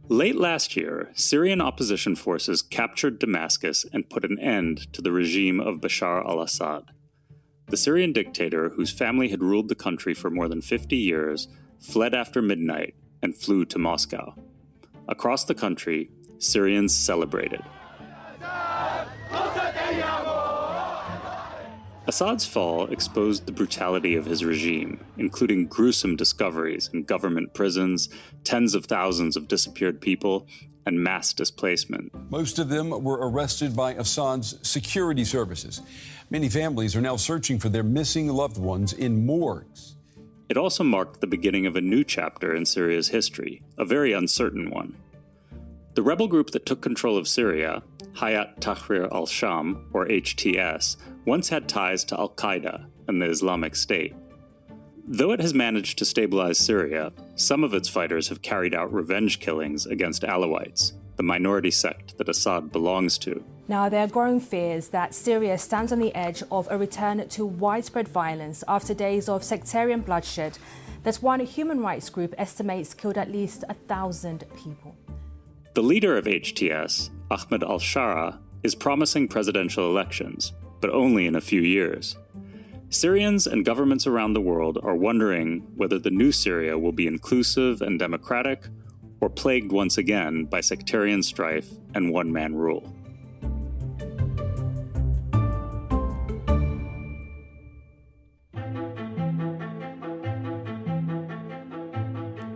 Late last year, Syrian opposition forces captured Damascus and put an end to the regime of Bashar al-Assad. The Syrian dictator, whose family had ruled the country for more than 50 years, fled after midnight and flew to Moscow. Across the country, Syrians celebrated. Assad's fall exposed the brutality of his regime, including gruesome discoveries in government prisons, tens of thousands of disappeared people, and mass displacement. Most of them were arrested by Assad's security services. Many families are now searching for their missing loved ones in morgues. It also marked the beginning of a new chapter in Syria's history, a very uncertain one. The rebel group that took control of Syria, Hayat Tahrir al-Sham, or HTS, once had ties to al-Qaeda and the Islamic State. Though it has managed to stabilize Syria, some of its fighters have carried out revenge killings against Alawites, the minority sect that Assad belongs to. Now, there are growing fears that Syria stands on the edge of a return to widespread violence after days of sectarian bloodshed that one human rights group estimates killed at least 1,000 people. The leader of HTS, Ahmed al-Shara, is promising presidential elections, but only in a few years. Syrians and governments around the world are wondering whether the new Syria will be inclusive and democratic, or plagued once again by sectarian strife and one-man rule.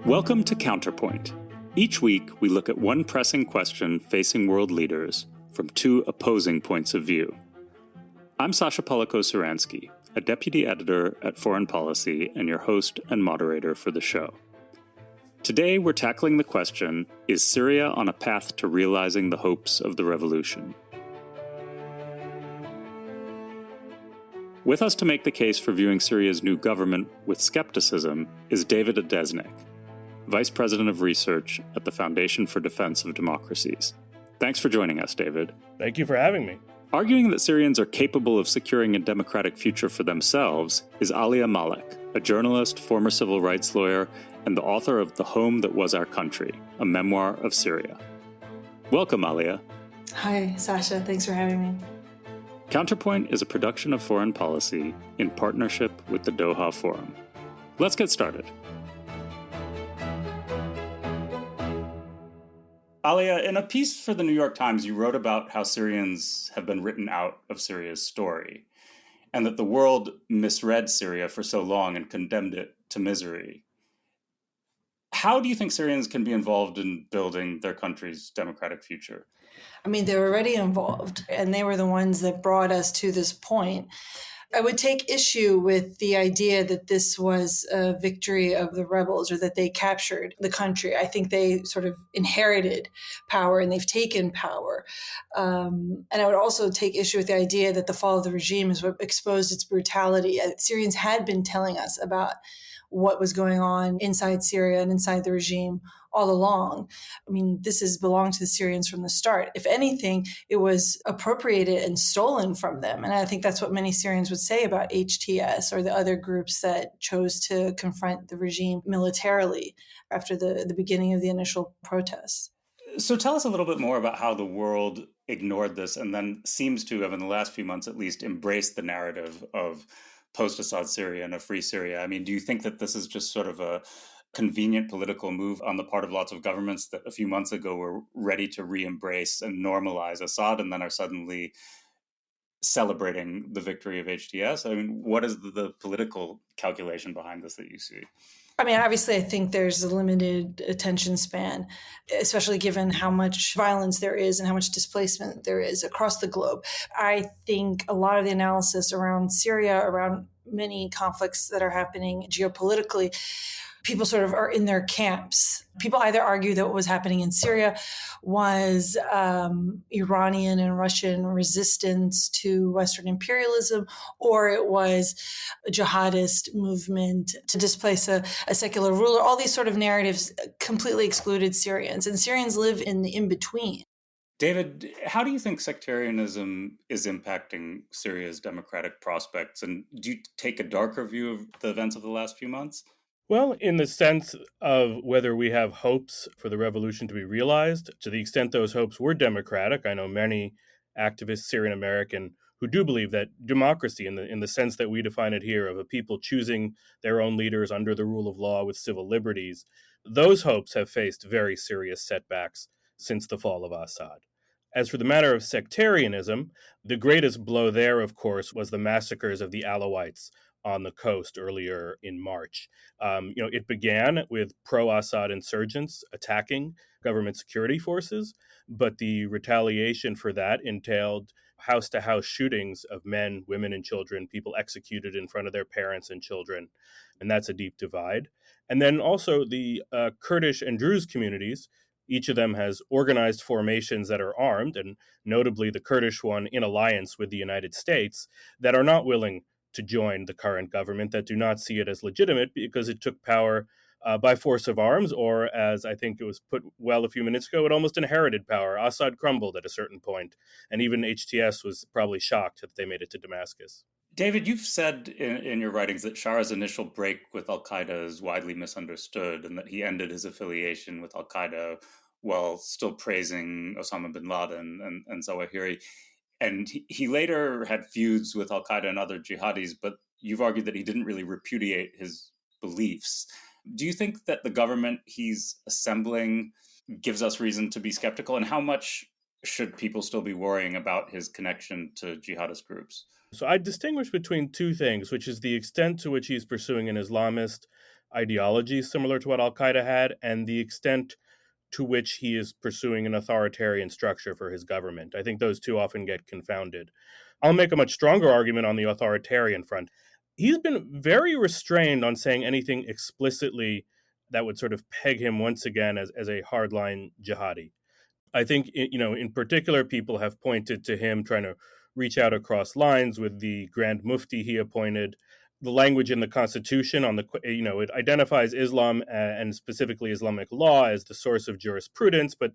Welcome to Counterpoint. Each week, we look at one pressing question facing world leaders from two opposing points of view. I'm Sasha Polako-Saransky, a deputy editor at Foreign Policy and your host and moderator for the show. Today, we're tackling the question, is Syria on a path to realizing the hopes of the revolution? With us to make the case for viewing Syria's new government with skepticism is David Adesnik, Vice President of Research at the Foundation for Defense of Democracies. Thanks for joining us, David. Thank you for having me. Arguing that Syrians are capable of securing a democratic future for themselves is Alia Malek, a journalist, former civil rights lawyer, and the author of The Home That Was Our Country, a memoir of Syria. Welcome, Alia. Hi, Sasha. Thanks for having me. Counterpoint is a production of Foreign Policy in partnership with the Doha Forum. Let's get started. Alia, in a piece for the New York Times, you wrote about how Syrians have been written out of Syria's story, and that the world misread Syria for so long and condemned it to misery. How do you think Syrians can be involved in building their country's democratic future? I mean, they're already involved, and they were the ones that brought us to this point. I would take issue with the idea that this was a victory of the rebels or that they captured the country. I think they sort of inherited power and they've taken power. And I would also take issue with the idea that the fall of the regime is what exposed its brutality. Syrians had been telling us about what was going on inside Syria and inside the regime all along. I mean, this has belonged to the Syrians from the start. If anything, it was appropriated and stolen from them. And I think that's what many Syrians would say about HTS or the other groups that chose to confront the regime militarily after the beginning of the initial protests. So tell us a little bit more about how the world ignored this and then seems to have, in the last few months at least, embraced the narrative of post-Assad Syria and a free Syria. I mean, do you think that this is just sort of a convenient political move on the part of lots of governments that a few months ago were ready to re-embrace and normalize Assad and then are suddenly celebrating the victory of HTS? I mean, what is the political calculation behind this that you see? I mean, obviously, I think there's a limited attention span, especially given how much violence there is and how much displacement there is across the globe. I think a lot of the analysis around Syria, around many conflicts that are happening geopolitically, people sort of are in their camps. People either argue that what was happening in Syria was Iranian and Russian resistance to Western imperialism, or it was a jihadist movement to displace a secular ruler. All these sort of narratives completely excluded Syrians, and Syrians live in the in-between. David, how do you think sectarianism is impacting Syria's democratic prospects? And do you take a darker view of the events of the last few months? Well, in the sense of whether we have hopes for the revolution to be realized, to the extent those hopes were democratic, I know many activists, Syrian American, who do believe that democracy, in the sense that we define it here, of a people choosing their own leaders under the rule of law with civil liberties, those hopes have faced very serious setbacks since the fall of Assad. As for the matter of sectarianism, the greatest blow there, of course, was the massacres of the Alawites on the coast earlier in March. It began with pro-Assad insurgents attacking government security forces, but the retaliation for that entailed house-to-house shootings of men, women, and children, people executed in front of their parents and children, and that's a deep divide. And then also the Kurdish and Druze communities. Each of them has organized formations that are armed, and notably the Kurdish one in alliance with the United States, that are not willing to join the current government, that do not see it as legitimate because it took power by force of arms, or as I think it was put well a few minutes ago, it almost inherited power. Assad crumbled at a certain point, and even HTS was probably shocked that they made it to Damascus. David, you've said in your writings that Shar's initial break with al-Qaeda is widely misunderstood, and that he ended his affiliation with al-Qaeda while still praising Osama bin Laden and Zawahiri. And he later had feuds with al-Qaeda and other jihadis, but you've argued that he didn't really repudiate his beliefs. Do you think that the government he's assembling gives us reason to be skeptical? And how much should people still be worrying about his connection to jihadist groups? So I distinguish between two things, which is the extent to which he's pursuing an Islamist ideology similar to what al-Qaeda had, and the extent to which he is pursuing an authoritarian structure for his government. I think those two often get confounded. I'll make a much stronger argument on the authoritarian front. He's been very restrained on saying anything explicitly that would sort of peg him once again as a hardline jihadi. I think, in particular, people have pointed to him trying to reach out across lines with the Grand Mufti he appointed. The language in the Constitution it identifies Islam and specifically Islamic law as the source of jurisprudence, but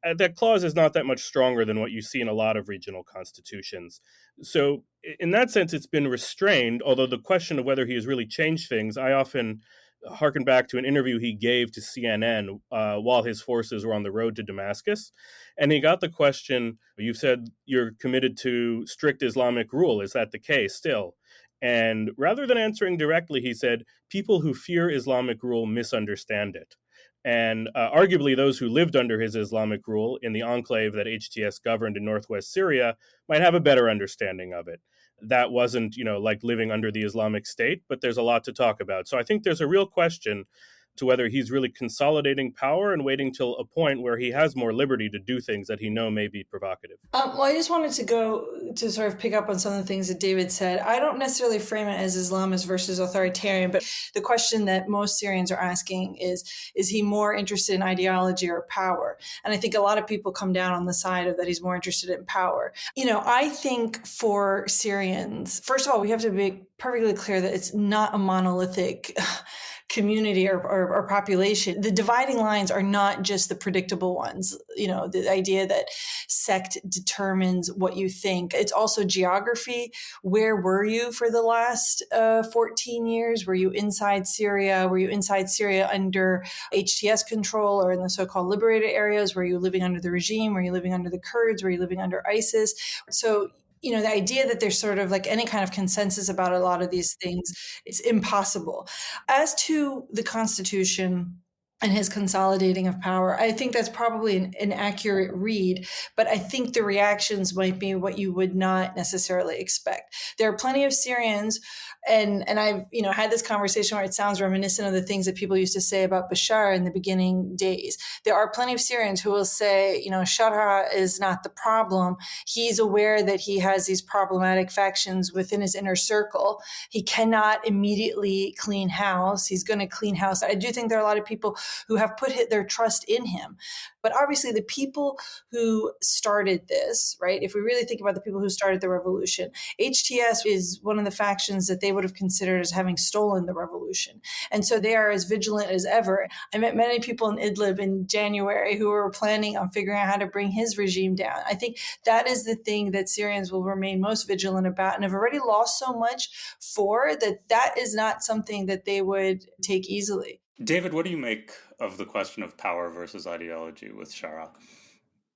that clause is not that much stronger than what you see in a lot of regional constitutions. So in that sense, it's been restrained, although the question of whether he has really changed things, I often harken back to an interview he gave to CNN while his forces were on the road to Damascus. And he got the question, you've said you're committed to strict Islamic rule. Is that the case still? And rather than answering directly, he said, people who fear Islamic rule misunderstand it. And arguably, those who lived under his Islamic rule in the enclave that HTS governed in northwest Syria might have a better understanding of it. That wasn't, like living under the Islamic State, but there's a lot to talk about. So I think there's a real question to whether he's really consolidating power and waiting till a point where he has more liberty to do things that he know may be provocative. Well, I just wanted to go to sort of pick up on some of the things that David said. I don't necessarily frame it as Islamist versus authoritarian, but the question that most Syrians are asking is he more interested in ideology or power? And I think a lot of people come down on the side of that he's more interested in power. I think for Syrians, first of all, we have to be perfectly clear that it's not a monolithic community or population. The dividing lines are not just the predictable ones. The idea that sect determines what you think. It's also geography. Where were you for the last 14 years? Were you inside Syria? Were you inside Syria under HTS control or in the so-called liberated areas? Were you living under the regime? Were you living under the Kurds? Were you living under ISIS? So the idea that there's sort of like any kind of consensus about a lot of these things, it's impossible. As to the Constitution and his consolidating of power, I think that's probably an accurate read, but I think the reactions might be what you would not necessarily expect. There are plenty of Syrians, and I've had this conversation where it sounds reminiscent of the things that people used to say about Bashar in the beginning days. There are plenty of Syrians who will say, Shara is not the problem. He's aware that he has these problematic factions within his inner circle. He cannot immediately clean house. He's going to clean house. I do think there are a lot of people who have put their trust in him. But obviously the people who started this, right, if we really think about the people who started the revolution, HTS is one of the factions that they would have considered as having stolen the revolution. And so they are as vigilant as ever. I met many people in Idlib in January who were planning on figuring out how to bring his regime down. I think that is the thing that Syrians will remain most vigilant about and have already lost so much for that is not something that they would take easily. David, what do you make of the question of power versus ideology with Shara?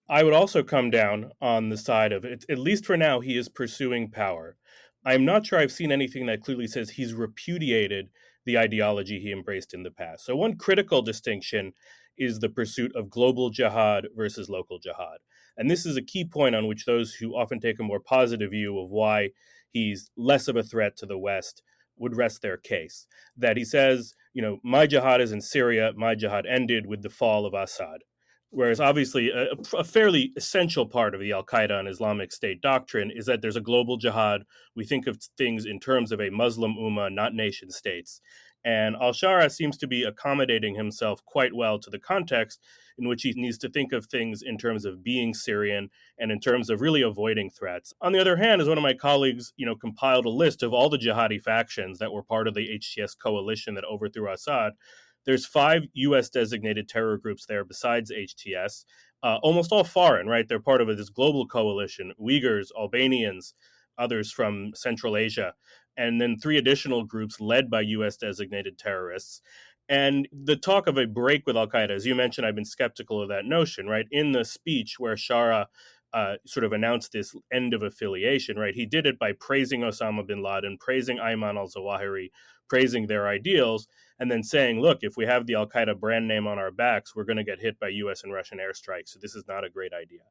I would also come down on the side of it. At least for now, he is pursuing power. I'm not sure I've seen anything that clearly says he's repudiated the ideology he embraced in the past. So one critical distinction is the pursuit of global jihad versus local jihad. And this is a key point on which those who often take a more positive view of why he's less of a threat to the West would rest their case. That he says, my jihad is in Syria, my jihad ended with the fall of Assad. Whereas obviously a fairly essential part of the al-Qaeda and Islamic State doctrine is that there's a global jihad. We think of things in terms of a Muslim ummah, not nation states. And al-Shara seems to be accommodating himself quite well to the context in which he needs to think of things in terms of being Syrian and in terms of really avoiding threats. On the other hand, as one of my colleagues, compiled a list of all the jihadi factions that were part of the HTS coalition that overthrew Assad, there's 5 U.S. designated terror groups there besides HTS, almost all foreign, right? They're part of this global coalition, Uyghurs, Albanians, others from Central Asia, and then 3 additional groups led by U.S. designated terrorists. And the talk of a break with al-Qaeda, as you mentioned, I've been skeptical of that notion, right? In the speech where Shara sort of announced this end of affiliation, right? He did it by praising Osama bin Laden, praising Ayman al-Zawahiri, praising their ideals, and then saying, look, if we have the al-Qaeda brand name on our backs, we're going to get hit by U.S. and Russian airstrikes. So this is not a great idea.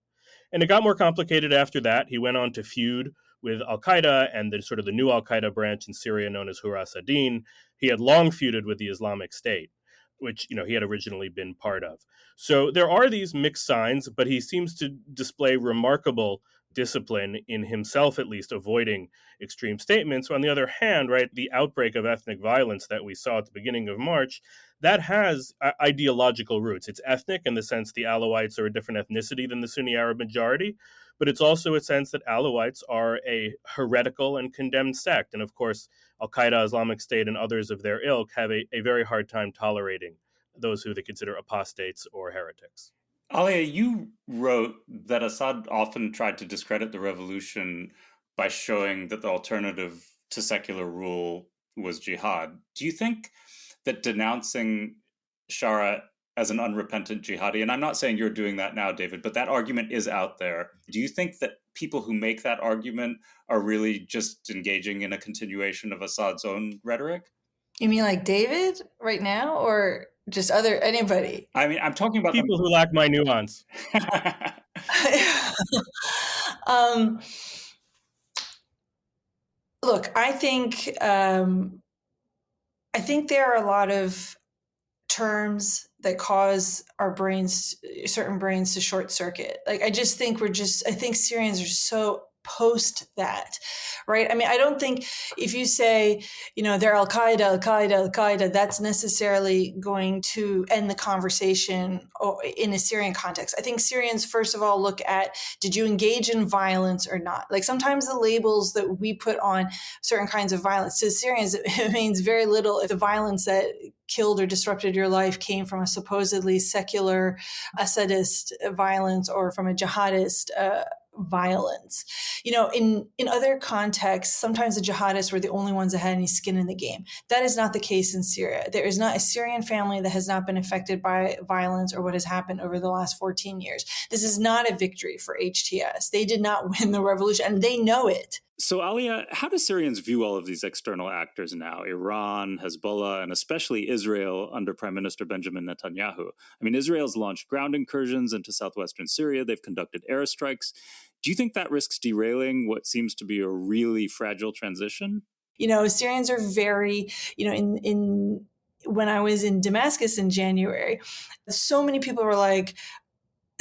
And it got more complicated after that. He went on to feud with al-Qaeda and the sort of the new al-Qaeda branch in Syria known as Huras ad-Din. He had long feuded with the Islamic State, which he had originally been part of. So there are these mixed signs, but he seems to display remarkable discipline in himself, at least, avoiding extreme statements. On the other hand, right, the outbreak of ethnic violence that we saw at the beginning of March, that has ideological roots. It's ethnic in the sense the Alawites are a different ethnicity than the Sunni Arab majority, but it's also a sense that Alawites are a heretical and condemned sect. And of course, al-Qaeda, Islamic State, and others of their ilk have a very hard time tolerating those who they consider apostates or heretics. Alia, you wrote that Assad often tried to discredit the revolution by showing that the alternative to secular rule was jihad. Do you think that denouncing Shara as an unrepentant jihadi, and I'm not saying you're doing that now, David, but that argument is out there. Do you think that people who make that argument are really just engaging in a continuation of Assad's own rhetoric? You mean like David right now, or just anybody? I mean, I'm talking about people who lack my nuance. Look, I think there are a lot of terms that cause certain brains to short circuit. Like, I think Syrians are so post that, right? I mean, I don't think if you say, they're al-Qaeda, that's necessarily going to end the conversation in a Syrian context. I think Syrians, first of all, look at, did you engage in violence or not? Like, sometimes the labels that we put on certain kinds of violence, to Syrians, it means very little if the violence that killed or disrupted your life came from a supposedly secular Assadist violence or from a jihadist violence. In other contexts, sometimes the jihadists were the only ones that had any skin in the game. That is not the case in Syria. There is not a Syrian family that has not been affected by violence or what has happened over the last 14 years. This is not a victory for HTS. They did not win the revolution, and they know it. So, Alia, how do Syrians view all of these external actors now? Iran, Hezbollah, and especially Israel under Prime Minister Benjamin Netanyahu. I mean, Israel's launched ground incursions into southwestern Syria. They've conducted airstrikes. Do you think that risks derailing what seems to be a really fragile transition? Syrians are very, when I was in Damascus in January, so many people were like,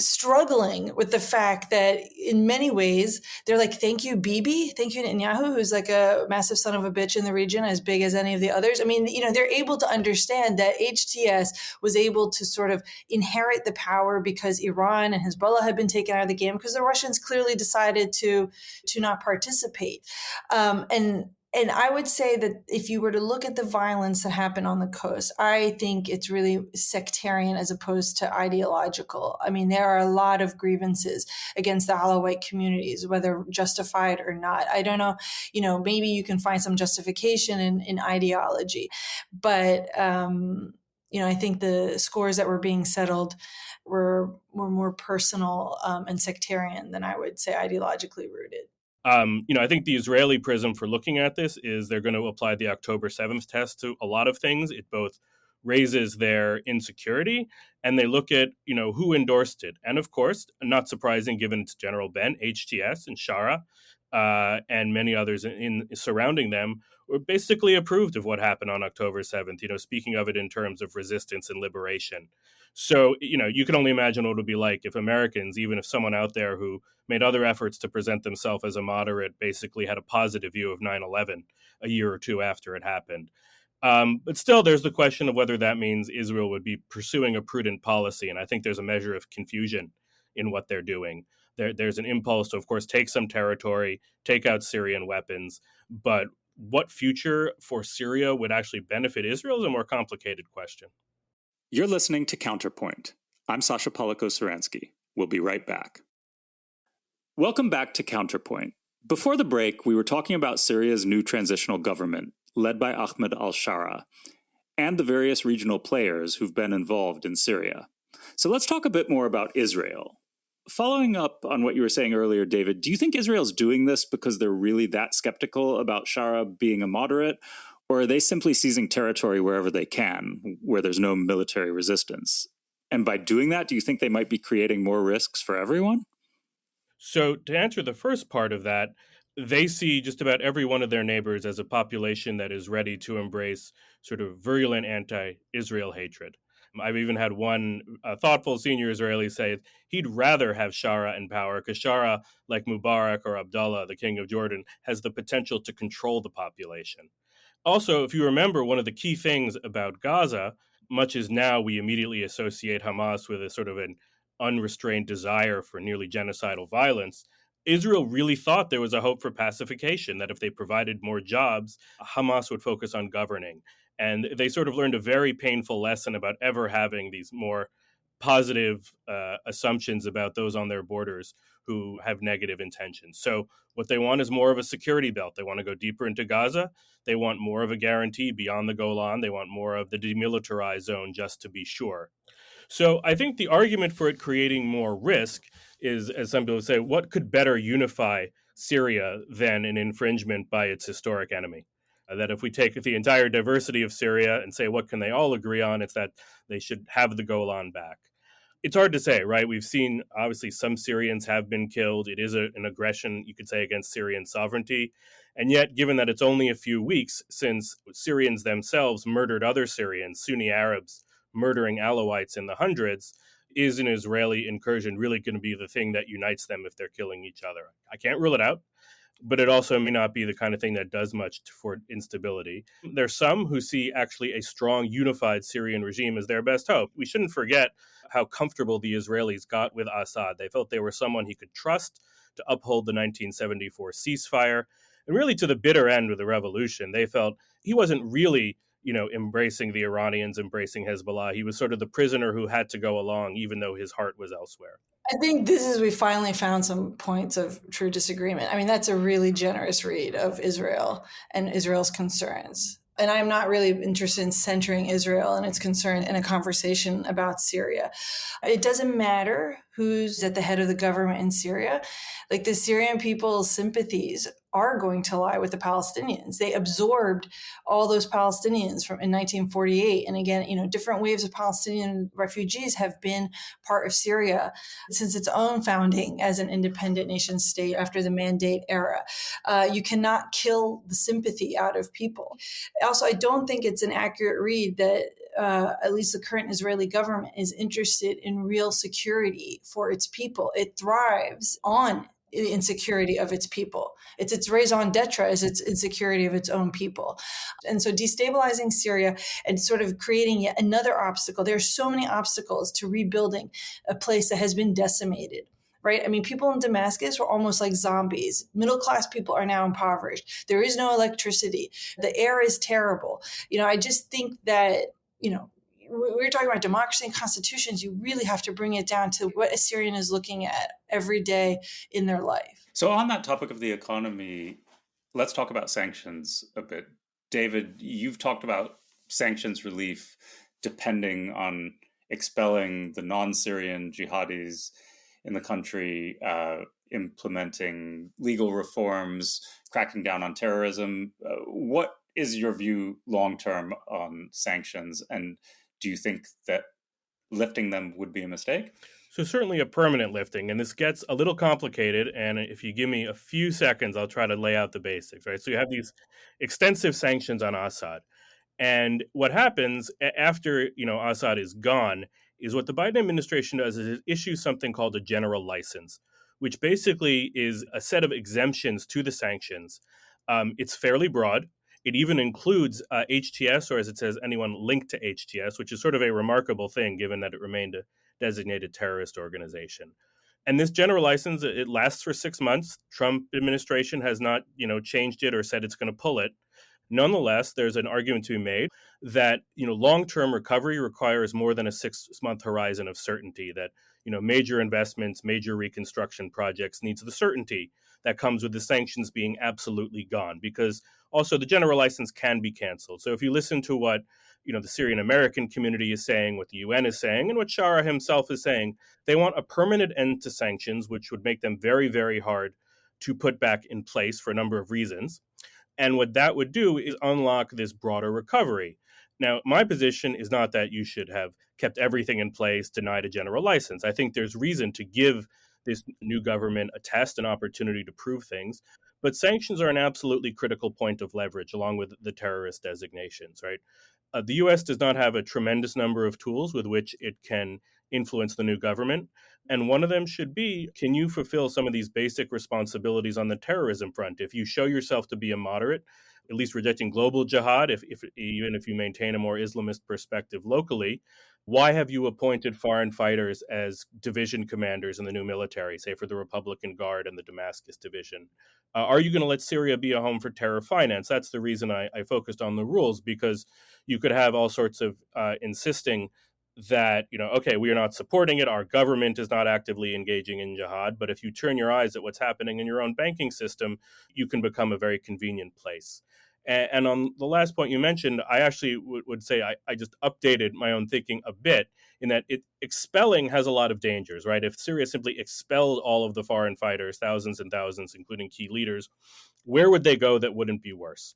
struggling with the fact that in many ways they're like, thank you, Bibi, thank you, Netanyahu, who's like a massive son of a bitch in the region, as big as any of the others. I mean, they're able to understand that HTS was able to sort of inherit the power because Iran and Hezbollah had been taken out of the game because the Russians clearly decided to not participate. And I would say that if you were to look at the violence that happened on the coast, I think it's really sectarian as opposed to ideological. I mean, there are a lot of grievances against the Alawite communities, whether justified or not. I don't know, maybe you can find some justification in ideology. But, I think the scores that were being settled were more personal and sectarian than I would say ideologically rooted. I think the Israeli prism for looking at this is they're going to apply the October 7th test to a lot of things. It both raises their insecurity and they look at, who endorsed it. And of course, not surprising given its general bent, HTS and Shara and many others in surrounding them were basically approved of what happened on October 7th, speaking of it in terms of resistance and liberation. So, you can only imagine what it would be like if Americans, even if someone out there who made other efforts to present themselves as a moderate, basically had a positive view of 9/11 a year or two after it happened. But still, there's the question of whether that means Israel would be pursuing a prudent policy. And I think there's a measure of confusion in what they're doing. There's an impulse to, of course, take some territory, take out Syrian weapons. But what future for Syria would actually benefit Israel is a more complicated question. You're listening to Counterpoint. I'm Sasha Polako-Saransky. We'll be right back. Welcome back to Counterpoint. Before the break, we were talking about Syria's new transitional government, led by Ahmed al-Shara, and the various regional players who've been involved in Syria. So let's talk a bit more about Israel. Following up on what you were saying earlier, David, do you think Israel's doing this because they're really that skeptical about Shara being a moderate, or are they simply seizing territory wherever they can, where there's no military resistance? And by doing that, do you think they might be creating more risks for everyone? So to answer the first part of that, they see just about every one of their neighbors as a population that is ready to embrace sort of virulent anti-Israel hatred. I've even had one thoughtful senior Israeli say he'd rather have Shara in power because Shara, like Mubarak or Abdullah, the king of Jordan, has the potential to control the population. Also, if you remember, one of the key things about Gaza, much as now we immediately associate Hamas with a sort of an unrestrained desire for nearly genocidal violence, Israel really thought there was a hope for pacification, that if they provided more jobs, Hamas would focus on governing. And they sort of learned a very painful lesson about ever having these more positive assumptions about those on their borders who have negative intentions. So what they want is more of a security belt. They want to go deeper into Gaza. They want more of a guarantee beyond the Golan. They want more of the demilitarized zone just to be sure. So I think the argument for it creating more risk is, as some people say, what could better unify Syria than an infringement by its historic enemy? That if we take the entire diversity of Syria and say, what can they all agree on? It's that they should have the Golan back. It's hard to say, right? We've seen, obviously, some Syrians have been killed. It is an aggression, you could say, against Syrian sovereignty. And yet, given that it's only a few weeks since Syrians themselves murdered other Syrians, Sunni Arabs murdering Alawites in the hundreds, is an Israeli incursion really going to be the thing that unites them if they're killing each other? I can't rule it out, but it also may not be the kind of thing that does much for instability. There's some who see actually a strong, unified Syrian regime as their best hope. We shouldn't forget how comfortable the Israelis got with Assad. They felt they were someone he could trust to uphold the 1974 ceasefire. And really to the bitter end of the revolution, they felt he wasn't really, embracing the Iranians, embracing Hezbollah. He was sort of the prisoner who had to go along, even though his heart was elsewhere. I think we finally found some points of true disagreement. I mean, that's a really generous read of Israel and Israel's concerns. And I'm not really interested in centering Israel and its concern in a conversation about Syria. It doesn't matter who's at the head of the government in Syria. Like, the Syrian people's sympathies are going to lie with the Palestinians. They absorbed all those Palestinians in 1948. And again, different waves of Palestinian refugees have been part of Syria since its own founding as an independent nation state after the Mandate era. You cannot kill the sympathy out of people. Also, I don't think it's an accurate read that at least the current Israeli government is interested in real security for its people. It thrives on the insecurity of its people. It's its raison d'etre is its insecurity of its own people. And so destabilizing Syria and sort of creating yet another obstacle. There are so many obstacles to rebuilding a place that has been decimated. Right? I mean, people in Damascus were almost like zombies. Middle-class people are now impoverished. There is no electricity. The air is terrible. I just think that, we're talking about democracy and constitutions. You really have to bring it down to what a Syrian is looking at every day in their life. So on that topic of the economy, let's talk about sanctions a bit. David, you've talked about sanctions relief depending on expelling the non-Syrian jihadis in the country, implementing legal reforms, cracking down on terrorism. What is your view long-term on sanctions? And do you think that lifting them would be a mistake? So certainly a permanent lifting, and this gets a little complicated. And if you give me a few seconds, I'll try to lay out the basics, right? So you have these extensive sanctions on Assad. And what happens after, Assad is gone is what the Biden administration does is it issues something called a general license, which basically is a set of exemptions to the sanctions. It's fairly broad. It even includes HTS, or as it says, anyone linked to HTS, which is sort of a remarkable thing given that it remained a designated terrorist organization. And this general license, it lasts for 6 months. Trump administration has not, changed it or said it's going to pull it. Nonetheless, there's an argument to be made that, long-term recovery requires more than a 6-month horizon of certainty, that, major investments, major reconstruction projects needs the certainty that comes with the sanctions being absolutely gone, because also the general license can be canceled. So if you listen to what, the Syrian American community is saying, what the UN is saying, and what Shara himself is saying, they want a permanent end to sanctions, which would make them very, very hard to put back in place for a number of reasons. And what that would do is unlock this broader recovery. Now, my position is not that you should have kept everything in place, denied a general license. I think there's reason to give this new government a test, an opportunity to prove things. But sanctions are an absolutely critical point of leverage, along with the terrorist designations, right? The U.S. does not have a tremendous number of tools with which it can influence the new government. And one of them should be, can you fulfill some of these basic responsibilities on the terrorism front? If you show yourself to be a moderate, at least rejecting global jihad, even if you maintain a more Islamist perspective locally, why have you appointed foreign fighters as division commanders in the new military, say for the Republican Guard and the Damascus division? Are you going to let Syria be a home for terror finance? That's the reason I focused on the rules, because you could have all sorts of insisting that, okay, we are not supporting it. Our government is not actively engaging in jihad. But if you turn your eyes at what's happening in your own banking system, you can become a very convenient place. And on the last point you mentioned, I actually would say I just updated my own thinking a bit in that expelling has a lot of dangers, right? If Syria simply expelled all of the foreign fighters, thousands and thousands, including key leaders, where would they go that wouldn't be worse?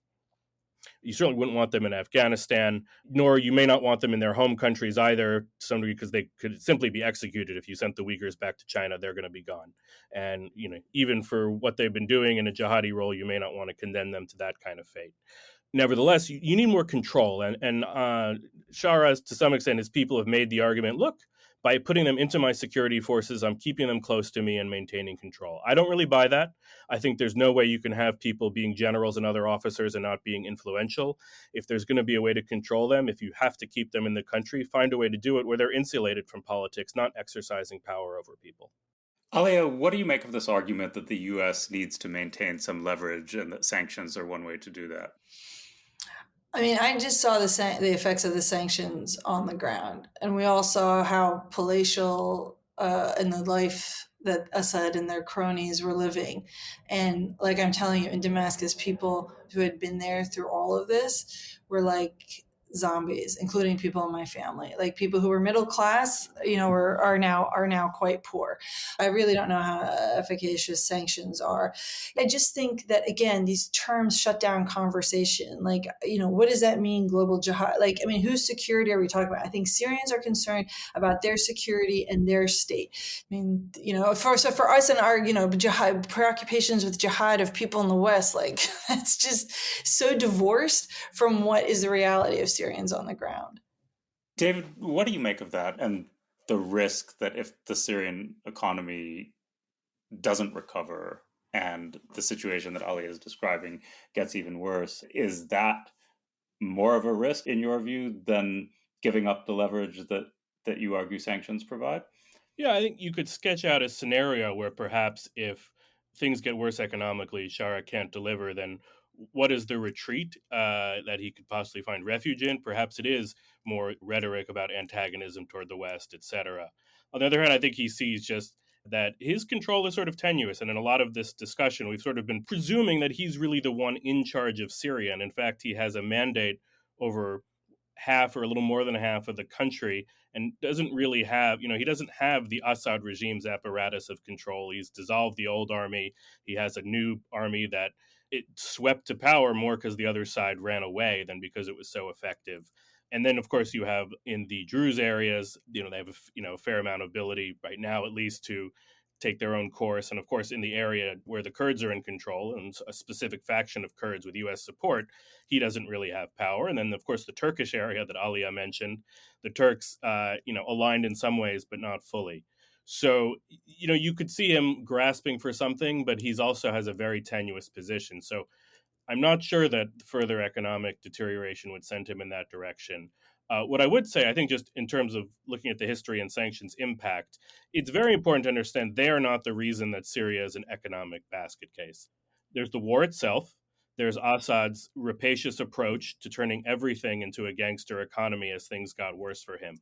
You certainly wouldn't want them in Afghanistan, nor you may not want them in their home countries either, to some degree, because they could simply be executed. If you sent the Uyghurs back to China, they're going to be gone. And, even for what they've been doing in a jihadi role, you may not want to condemn them to that kind of fate. Nevertheless, you need more control. And Shara, to some extent, his people have made the argument, look, by putting them into my security forces, I'm keeping them close to me and maintaining control. I don't really buy that. I think there's no way you can have people being generals and other officers and not being influential. If there's going to be a way to control them, if you have to keep them in the country, find a way to do it where they're insulated from politics, not exercising power over people. Alia, what do you make of this argument that the U.S. needs to maintain some leverage and that sanctions are one way to do that? I mean, I just saw the effects of the sanctions on the ground, and we all saw how palatial in the life that Assad and their cronies were living. And like I'm telling you, in Damascus, people who had been there through all of this were like zombies, including people in my family, like people who were middle class, are now quite poor. I really don't know how efficacious sanctions are. I just think that, again, these terms shut down conversation. Like, what does that mean, global jihad? Like, I mean, whose security are we talking about? I think Syrians are concerned about their security and their state. I mean, for us and our, jihad preoccupations with jihad of people in the West, like that's just so divorced from what is the reality of Syrians on the ground. David, what do you make of that and the risk that if the Syrian economy doesn't recover and the situation that Ali is describing gets even worse? Is that more of a risk in your view than giving up the leverage that you argue sanctions provide? Yeah, I think you could sketch out a scenario where perhaps if things get worse economically, Shara can't deliver, then what is the retreat that he could possibly find refuge in? Perhaps it is more rhetoric about antagonism toward the West, etc. On the other hand, I think he sees just that his control is sort of tenuous. And in a lot of this discussion, we've sort of been presuming that he's really the one in charge of Syria. And in fact, he has a mandate over half or a little more than half of the country and doesn't really have, he doesn't have the Assad regime's apparatus of control. He's dissolved the old army. He has a new army that it swept to power more because the other side ran away than because it was so effective. And then, of course, you have in the Druze areas, they have a fair amount of ability right now, at least, to take their own course. And of course, in the area where the Kurds are in control, and a specific faction of Kurds with U.S. support, he doesn't really have power. And then, of course, the Turkish area that Alia mentioned, the Turks, aligned in some ways, but not fully. So, you could see him grasping for something, but he's also has a very tenuous position. So I'm not sure that further economic deterioration would send him in that direction. What I would say, I think, just in terms of looking at the history and sanctions impact, it's very important to understand they are not the reason that Syria is an economic basket case. There's the war itself. There's Assad's rapacious approach to turning everything into a gangster economy as things got worse for him.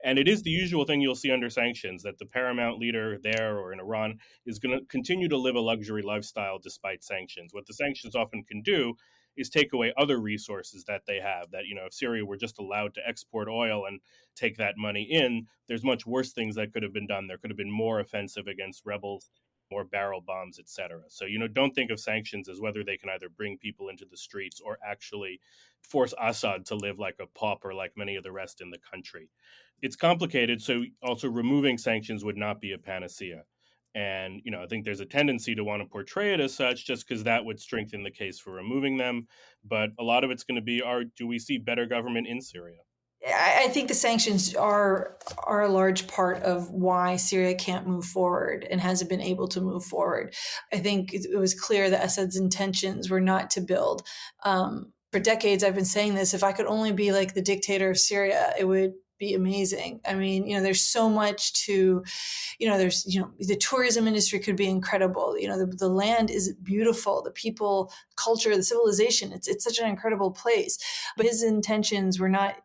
And it is the usual thing you'll see under sanctions that the paramount leader there or in Iran is going to continue to live a luxury lifestyle despite sanctions. What the sanctions often can do is take away other resources that they have. That, if Syria were just allowed to export oil and take that money in, there's much worse things that could have been done. There could have been more offensive against rebels, more barrel bombs, etc. So, don't think of sanctions as whether they can either bring people into the streets or actually force Assad to live like a pauper like many of the rest in the country. It's complicated, so also removing sanctions would not be a panacea. And, I think there's a tendency to want to portray it as such just because that would strengthen the case for removing them. But a lot of it's going to be, do we see better government in Syria? I think the sanctions are a large part of why Syria can't move forward and hasn't been able to move forward. I think it was clear that Assad's intentions were not to build. For decades, I've been saying this, if I could only be like the dictator of Syria, it would be amazing. I mean, there's so much to, there's, the tourism industry could be incredible. The land is beautiful, the people, culture, the civilization, it's such an incredible place. But his intentions were not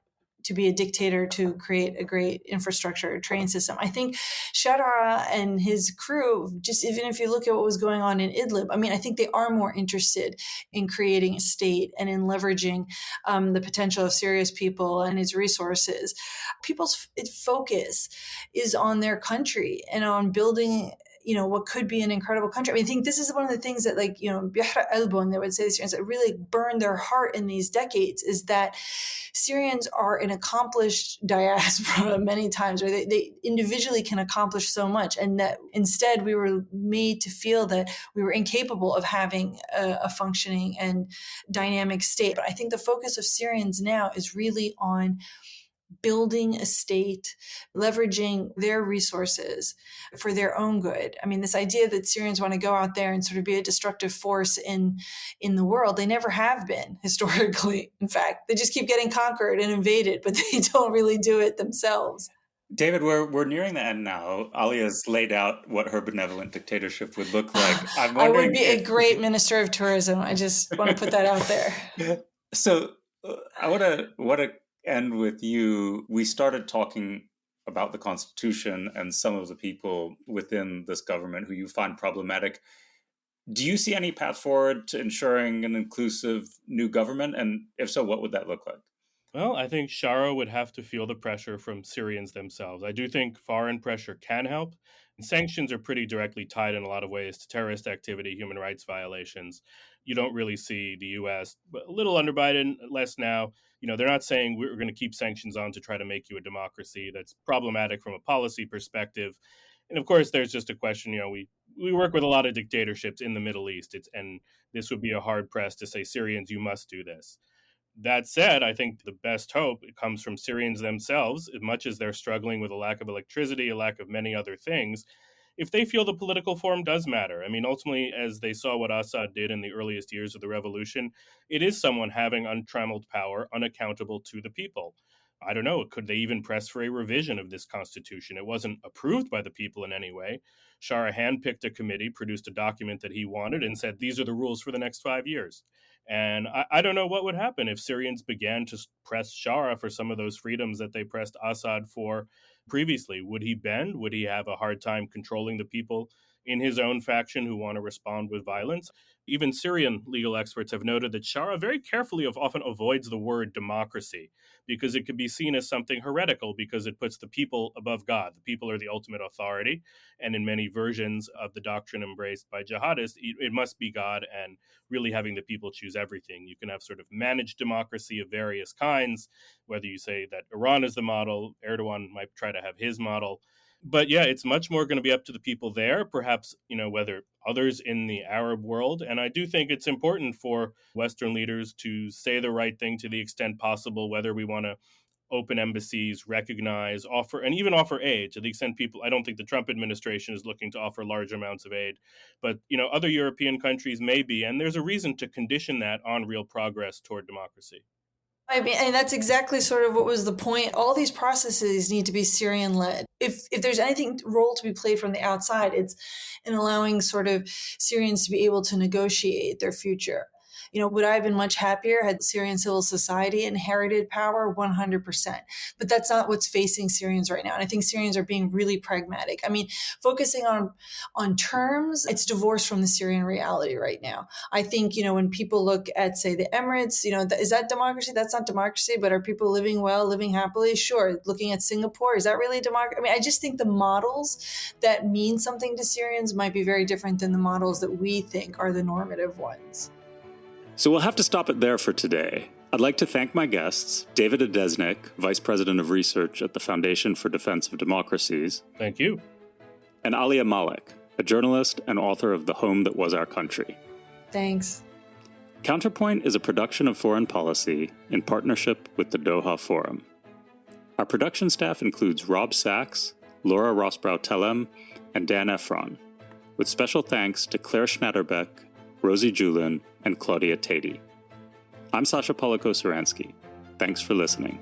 to be a dictator, to create a great infrastructure, train system. I think Shadara and his crew, just even if you look at what was going on in Idlib, I think they are more interested in creating a state and in leveraging the potential of Syria's people and its resources. People's focus is on their country and on building what could be an incredible country. I think this is one of the things that, Bihr al-Bun, they would say, the Syrians, that really burned their heart in these decades, is that Syrians are an accomplished diaspora many times, where they individually can accomplish so much, and that instead we were made to feel that we were incapable of having a functioning and dynamic state. But I think the focus of Syrians now is really on building a state, leveraging their resources for their own good. This idea that Syrians want to go out there and sort of be a destructive force in the world, they never have been historically. In fact, they just keep getting conquered and invaded, but they don't really do it themselves. David, we're nearing the end now. Alia's laid out what her benevolent dictatorship would look like. I would be a great minister of tourism. I just want to put that out there. So I want to end with you. We started talking about the Constitution and some of the people within this government who you find problematic. Do you see any path forward to ensuring an inclusive new government? And if so, what would that look like? Well, I think Shara would have to feel the pressure from Syrians themselves. I do think foreign pressure can help. And sanctions are pretty directly tied in a lot of ways to terrorist activity, human rights violations. You don't really see the U.S., a little under Biden, less now. They're not saying we're going to keep sanctions on to try to make you a democracy. That's problematic from a policy perspective. And of course, there's just a question, we work with a lot of dictatorships in the Middle East, and this would be a hard press to say, Syrians, you must do this. That said, I think the best hope comes from Syrians themselves, as much as they're struggling with a lack of electricity, a lack of many other things. If they feel the political form does matter, I mean, ultimately, as they saw what Assad did in the earliest years of the revolution, it is someone having untrammeled power, unaccountable to the people. I don't know, could they even press for a revision of this constitution? It wasn't approved by the people in any way. Shara handpicked a committee, produced a document that he wanted, and said, these are the rules for the next 5 years. And I don't know what would happen if Syrians began to press Shara for some of those freedoms that they pressed Assad for previously. Would he bend? Would he have a hard time controlling the people in his own faction who want to respond with violence? Even Syrian legal experts have noted that Shara very carefully often avoids the word democracy because it could be seen as something heretical because it puts the people above God. The people are the ultimate authority. And in many versions of the doctrine embraced by jihadists, it must be God and really having the people choose everything. You can have sort of managed democracy of various kinds, whether you say that Iran is the model, Erdogan might try to have his model. But yeah, it's much more going to be up to the people there, perhaps, whether others in the Arab world. And I do think it's important for Western leaders to say the right thing to the extent possible, whether we want to open embassies, recognize, offer, and even offer aid to the extent people, I don't think the Trump administration is looking to offer large amounts of aid, but, other European countries may be, and there's a reason to condition that on real progress toward democracy. I mean, and that's exactly sort of what was the point. All these processes need to be Syrian-led. If there's anything role to be played from the outside, it's in allowing sort of Syrians to be able to negotiate their future. Would I have been much happier had Syrian civil society inherited power? 100%. But that's not what's facing Syrians right now. And I think Syrians are being really pragmatic. I mean, focusing on terms, it's divorced from the Syrian reality right now. I think, when people look at, say, the Emirates, is that democracy? That's not democracy. But are people living well, living happily? Sure. Looking at Singapore, is that really democracy? I mean, I just think the models that mean something to Syrians might be very different than the models that we think are the normative ones. So we'll have to stop it there for today. I'd like to thank my guests, David Adesnik, Vice President of Research at the Foundation for Defense of Democracies. Thank you. And Alia Malik, a journalist and author of The Home That Was Our Country. Thanks. Counterpoint is a production of Foreign Policy in partnership with the Doha Forum. Our production staff includes Rob Sachs, Laura Rossbrow-Tellem, and Dan Efron, with special thanks to Claire Schnatterbeck, Rosie Julin, and Claudia Tatey. I'm Sasha Polako-Saransky. Thanks for listening.